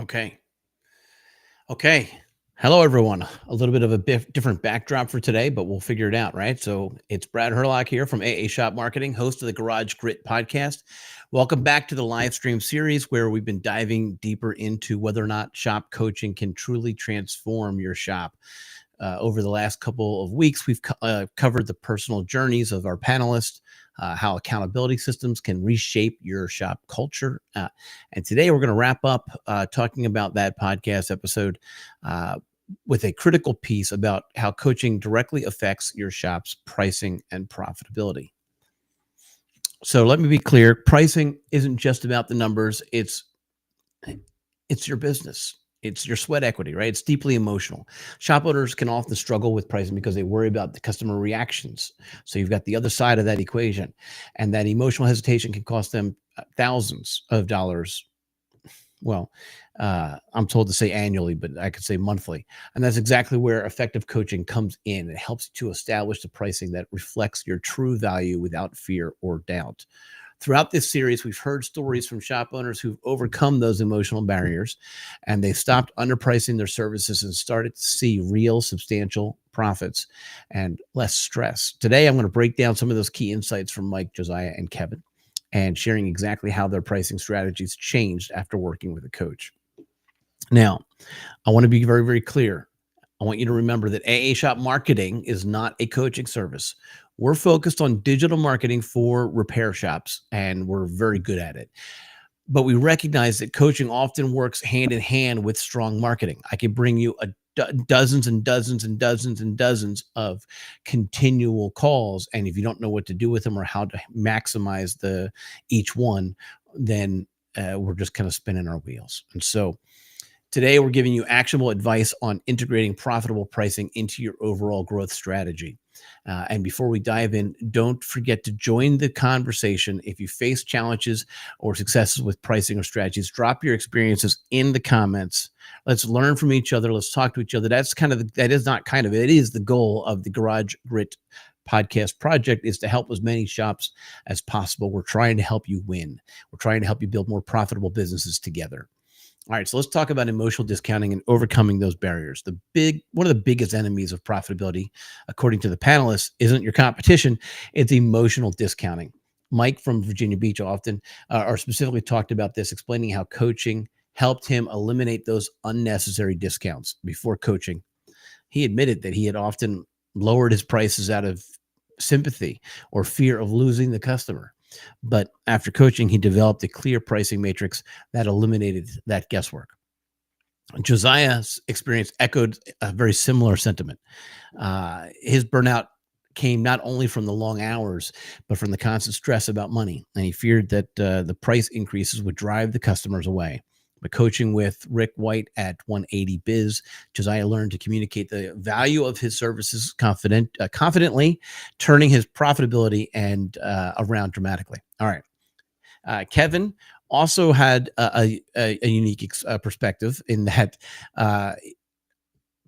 Okay. Okay. Hello, everyone. A little bit of a different backdrop for today, but we'll figure it out, right? So it's Brad Herlock here from AA Shop Marketing, host of the Garage Grit podcast. Welcome back to the live stream series where we've been diving deeper into whether or not shop coaching can truly transform your shop. Over the last couple of weeks, we've covered the personal journeys of our panelists, how accountability systems can reshape your shop culture. And today we're going to wrap up talking about that podcast episode with a critical piece about how coaching directly affects your shop's pricing and profitability. So let me be clear, pricing isn't just about the numbers, it's your business. It's your sweat equity, right? It's deeply emotional. Shop owners can often struggle with pricing because they worry about the customer reactions. So you've got the other side of that equation, and that emotional hesitation can cost them thousands of dollars. Well, I'm told to say annually, but I could say monthly. And that's exactly where effective coaching comes in. It helps you to establish the pricing that reflects your true value without fear or doubt. Throughout this series, we've heard stories from shop owners who've overcome those emotional barriers, and they've stopped underpricing their services and started to see real, substantial profits and less stress. Today, I'm going to break down some of those key insights from Mike, Josiah, and Kevin, and sharing exactly how their pricing strategies changed after working with a coach. Now, I want to be very, very clear. I want you to remember that AA Shop Marketing is not a coaching service. We're focused on digital marketing for repair shops, and we're very good at it. But we recognize that coaching often works hand in hand with strong marketing. I can bring you dozens and dozens and dozens and dozens of continual calls, and if you don't know what to do with them or how to maximize each one, then we're just kind of spinning our wheels. And so today, we're giving you actionable advice on integrating profitable pricing into your overall growth strategy. And before we dive in, don't forget to join the conversation. If you face challenges or successes with pricing or strategies, drop your experiences in the comments. Let's learn from each other. Let's talk to each other. It is the goal of the Garage Grit podcast project, is to help as many shops as possible. We're trying to help you win. We're trying to help you build more profitable businesses together. All right, so let's talk about emotional discounting and overcoming those barriers. One of the biggest enemies of profitability, according to the panelists, isn't your competition, it's emotional discounting. Mike from Virginia Beach often or specifically talked about this, explaining how coaching helped him eliminate those unnecessary discounts. Before coaching, he admitted that he had often lowered his prices out of sympathy or fear of losing the customer. But after coaching, he developed a clear pricing matrix that eliminated that guesswork. Josiah's experience echoed a very similar sentiment. His burnout came not only from the long hours, but from the constant stress about money. And he feared that the price increases would drive the customers away. But coaching with Rick White at 180 Biz, Josiah learned to communicate the value of his services confidently, turning his profitability around dramatically. All right. Kevin also had a unique perspective in that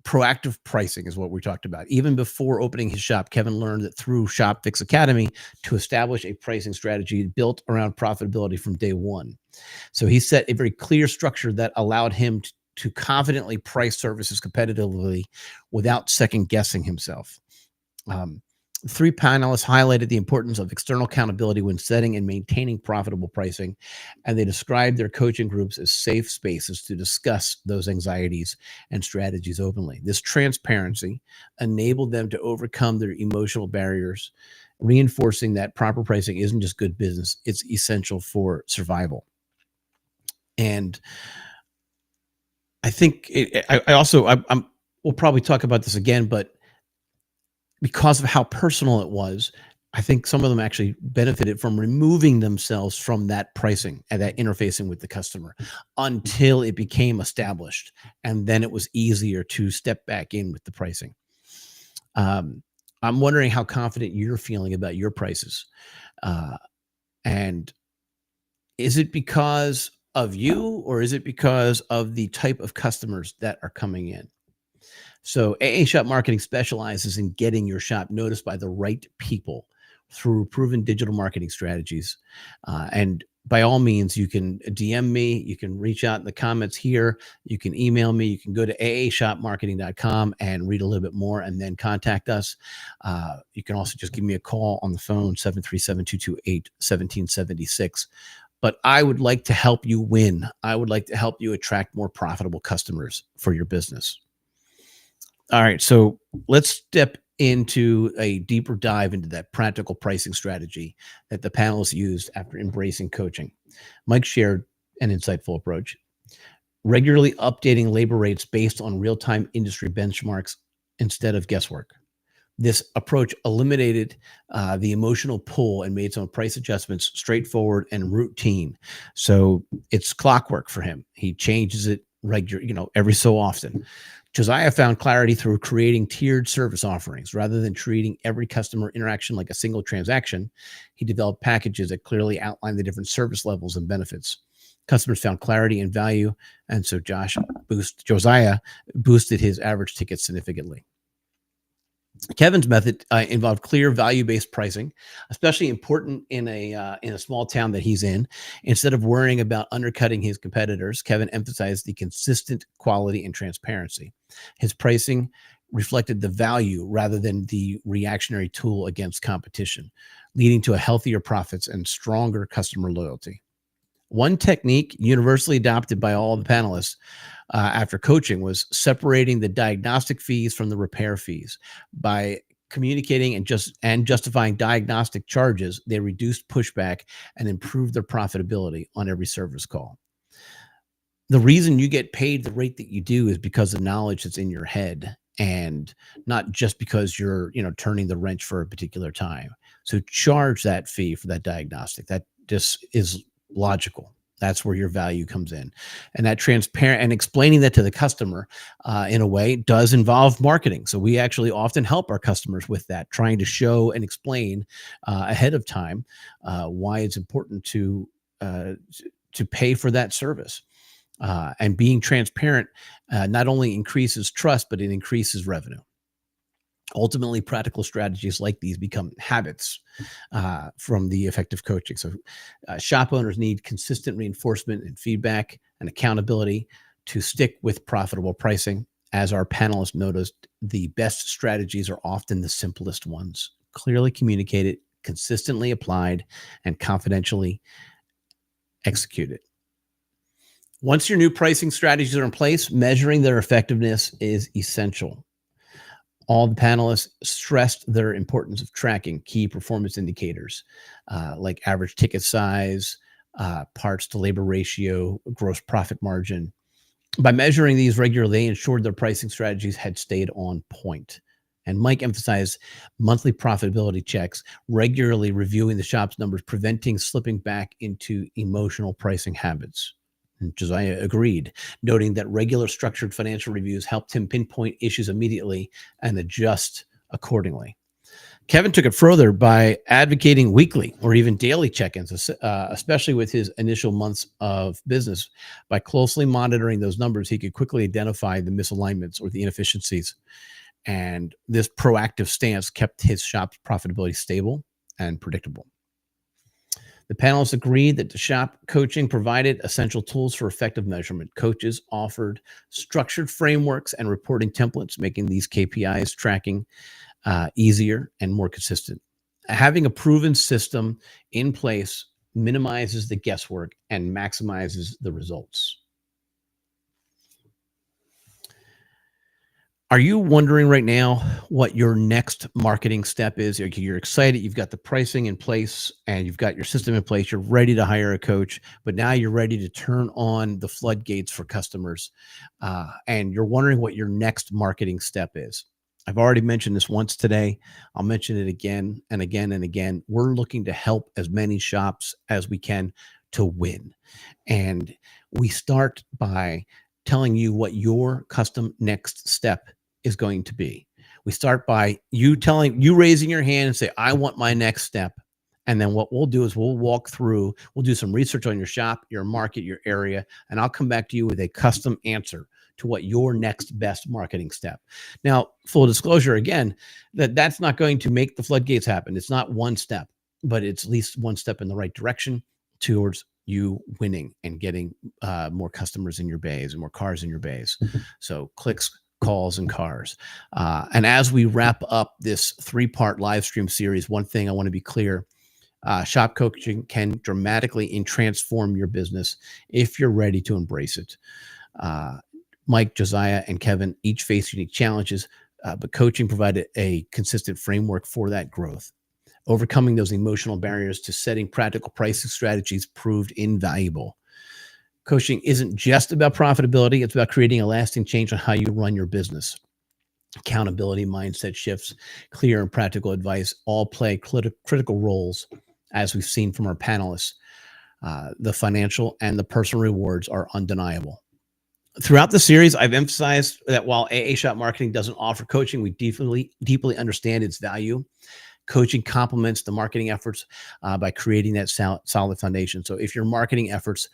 proactive pricing is what we talked about. Even before opening his shop, Kevin learned that through Shop Fix Academy to establish a pricing strategy built around profitability from day one. So he set a very clear structure that allowed him to confidently price services competitively without second guessing himself. Three panelists highlighted the importance of external accountability when setting and maintaining profitable pricing, and they described their coaching groups as safe spaces to discuss those anxieties and strategies openly. This transparency enabled them to overcome their emotional barriers, reinforcing that proper pricing isn't just good business, it's essential for survival. And I think we'll probably talk about this again, but because of how personal it was, I think some of them actually benefited from removing themselves from that pricing and that interfacing with the customer until it became established. And then it was easier to step back in with the pricing. I'm wondering how confident you're feeling about your prices. And is it because of you, or is it because of the type of customers that are coming in? So AA Shop Marketing specializes in getting your shop noticed by the right people through proven digital marketing strategies. And by all means, you can DM me, you can reach out in the comments here, you can email me, you can go to aashopmarketing.com and read a little bit more and then contact us. You can also just give me a call on the phone, 737-228-1776. But I would like to help you win. I would like to help you attract more profitable customers for your business. All right, so let's step into a deeper dive into that practical pricing strategy that the panelists used after embracing coaching. Mike shared an insightful approach, regularly updating labor rates based on real-time industry benchmarks instead of guesswork. This approach eliminated the emotional pull and made some price adjustments straightforward and routine. So it's clockwork for him. He changes it every so often. Josiah found clarity through creating tiered service offerings. Rather than treating every customer interaction like a single transaction, he developed packages that clearly outline the different service levels and benefits. Customers found clarity and value, and so Josiah boosted his average ticket significantly. Kevin's method involved clear value-based pricing, especially important in a small town that he's in. Instead of worrying about undercutting his competitors, Kevin emphasized the consistent quality and transparency. His pricing reflected the value rather than the reactionary tool against competition, leading to a healthier profits and stronger customer loyalty. One technique universally adopted by all the panelists after coaching was separating the diagnostic fees from the repair fees. By communicating and justifying diagnostic charges, they reduced pushback and improved their profitability on every service call. The reason you get paid the rate that you do is because of knowledge that's in your head, and not just because you're turning the wrench for a particular time. So charge that fee for that diagnostic. That just is logical. That's where your value comes in. And that transparent and explaining that to the customer in a way does involve marketing. So we actually often help our customers with that, trying to show and explain ahead of time why it's important to pay for that service. And being transparent not only increases trust, but it increases revenue. Ultimately, practical strategies like these become habits from the effective coaching. So shop owners need consistent reinforcement and feedback and accountability to stick with profitable pricing. As our panelists noticed, the best strategies are often the simplest ones: clearly communicated, consistently applied, and confidentially executed. Once your new pricing strategies are in place, measuring their effectiveness is essential. All the panelists stressed their importance of tracking key performance indicators like average ticket size, parts to labor ratio, gross profit margin. By measuring these regularly, they ensured their pricing strategies had stayed on point. And Mike emphasized monthly profitability checks, regularly reviewing the shop's numbers, preventing slipping back into emotional pricing habits. And Josiah agreed, noting that regular structured financial reviews helped him pinpoint issues immediately and adjust accordingly. Kevin took it further by advocating weekly or even daily check-ins, especially with his initial months of business. By closely monitoring those numbers, he could quickly identify the misalignments or the inefficiencies. And this proactive stance kept his shop's profitability stable and predictable. The panelists agreed that the shop coaching provided essential tools for effective measurement. Coaches offered structured frameworks and reporting templates, making these KPIs tracking easier and more consistent. Having a proven system in place minimizes the guesswork and maximizes the results. Are you wondering right now what your next marketing step is? You're excited, you've got the pricing in place and you've got your system in place, you're ready to hire a coach, but now you're ready to turn on the floodgates for customers. And you're wondering what your next marketing step is. I've already mentioned this once today. I'll mention it again and again and again. We're looking to help as many shops as we can to win. And we start by telling you what your custom next step is going to be. We start by you raising your hand and say, I want my next step. And then what we'll do is we'll walk through, we'll do some research on your shop, your market, your area, and I'll come back to you with a custom answer to what your next best marketing step. Now, full disclosure again, that's not going to make the floodgates happen. It's not one step. but it's at least one step in the right direction towards you winning and getting more customers in your bays and more cars in your bays. So clicks, calls, and cars. And as we wrap up this 3-part live stream series, one thing I want to be clear: shop coaching can dramatically and transform your business if you're ready to embrace it. Mike, Josiah, and Kevin each face unique challenges, but coaching provided a consistent framework for that growth. Overcoming those emotional barriers to setting practical pricing strategies proved invaluable. Coaching isn't just about profitability. It's about creating a lasting change on how you run your business. Accountability, mindset shifts, clear and practical advice all play critical roles, as we've seen from our panelists. The financial and the personal rewards are undeniable. Throughout the series, I've emphasized that while AA Shop Marketing doesn't offer coaching, we deeply understand its value. Coaching complements the marketing efforts by creating that solid foundation. So if your marketing efforts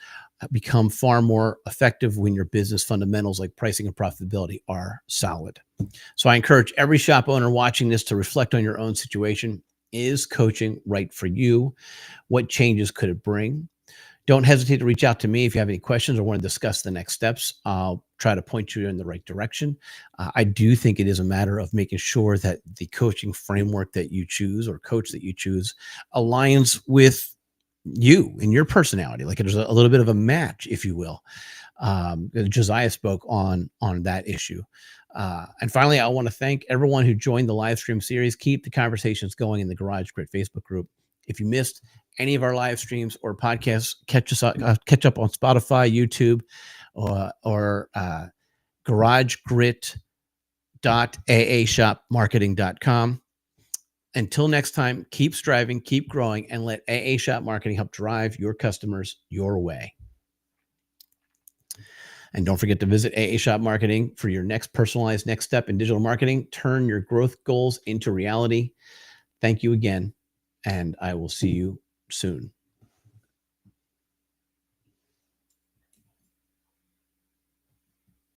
become far more effective when your business fundamentals like pricing and profitability are solid. So I encourage every shop owner watching this to reflect on your own situation. Is coaching right for you? What changes could it bring? Don't hesitate to reach out to me if you have any questions or want to discuss the next steps. I'll try to point you in the right direction. I do think it is a matter of making sure that the coaching framework that you choose or coach that you choose aligns with you and your personality. Like there's a little bit of a match, if you will. Josiah spoke on that issue. And finally, I want to thank everyone who joined the live stream series. Keep the conversations going in the Garage Grit Facebook group. If you missed any of our live streams or podcasts, catch up on Spotify, YouTube, or garagegrit.aashopmarketing.com. Until next time, keep striving, keep growing, and let AA Shop Marketing help drive your customers your way. And don't forget to visit AA Shop Marketing for your next personalized next step in digital marketing. Turn your growth goals into reality. Thank you again, and I will see you soon.